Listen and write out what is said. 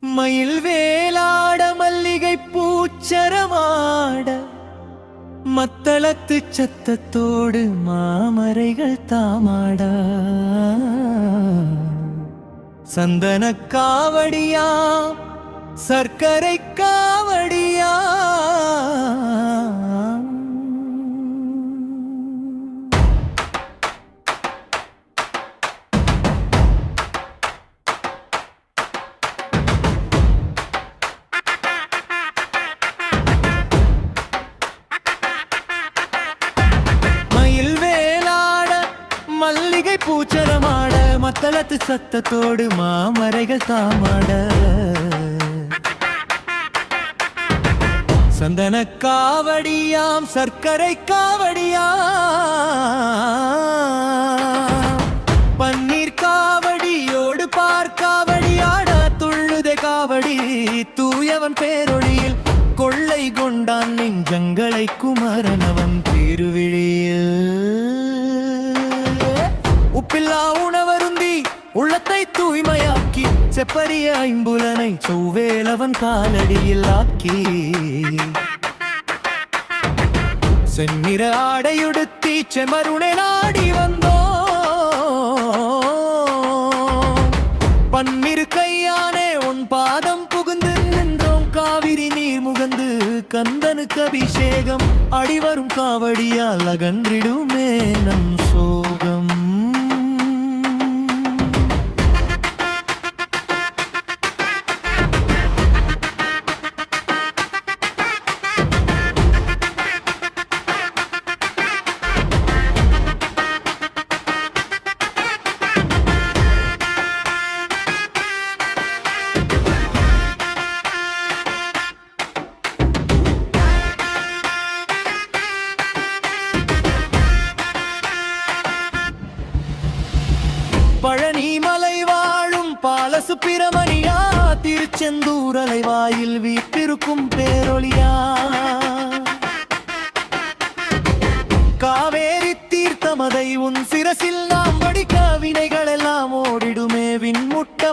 மயில் வேலாட மல்லிகை பூச்சரமாட மத்தளத்து சத்தத்தோடு மாமரைகள் தாமாட சந்தன காவடியா சர்க்கரை காவடியா மல்லிகை பூச்சரமாட மத்தளத்து சத்தத்தோடு மாமரைகள் தாமாட சந்தன காவடியாம் சர்க்கரை காவடியா பன்னீர் காவடியோடு பார்க்காவடியாட துள்ளுதை காவடி தூயவன் பேரொழியில் கொள்ளை கொண்டான் நெஞ்சங்களை குமரனவன் திருவிழியில் உப்பில்லா உணவருந்தி உள்ளத்தை தூய்மையாக்கி செப்பரிய ஐம்புலனை சௌவேலவன் காலடியில் ஆக்கி செந்நிற ஆடையுடுத்தி செமருணை நாடி வந்தோ பன்னிரு கையானே உன் பாதம் புகுந்து நின்றோம் காவிரி நீர் முகந்து கந்தனுக்கு அபிஷேகம் அடிவரும் காவடியால் அகன்றிடுமே நம் சோகம். பழனி மலை வாழும் பாலசுப்பிரமணியா திருச்செந்தூர் அலைவாயில் வீட்டிருக்கும் பேரொழியா காவேரி தீர்த்தமதை உன் சிரசில் நாம் வடிக்க வினைகள் எல்லாம் ஓடிடுமே விண்முட்ட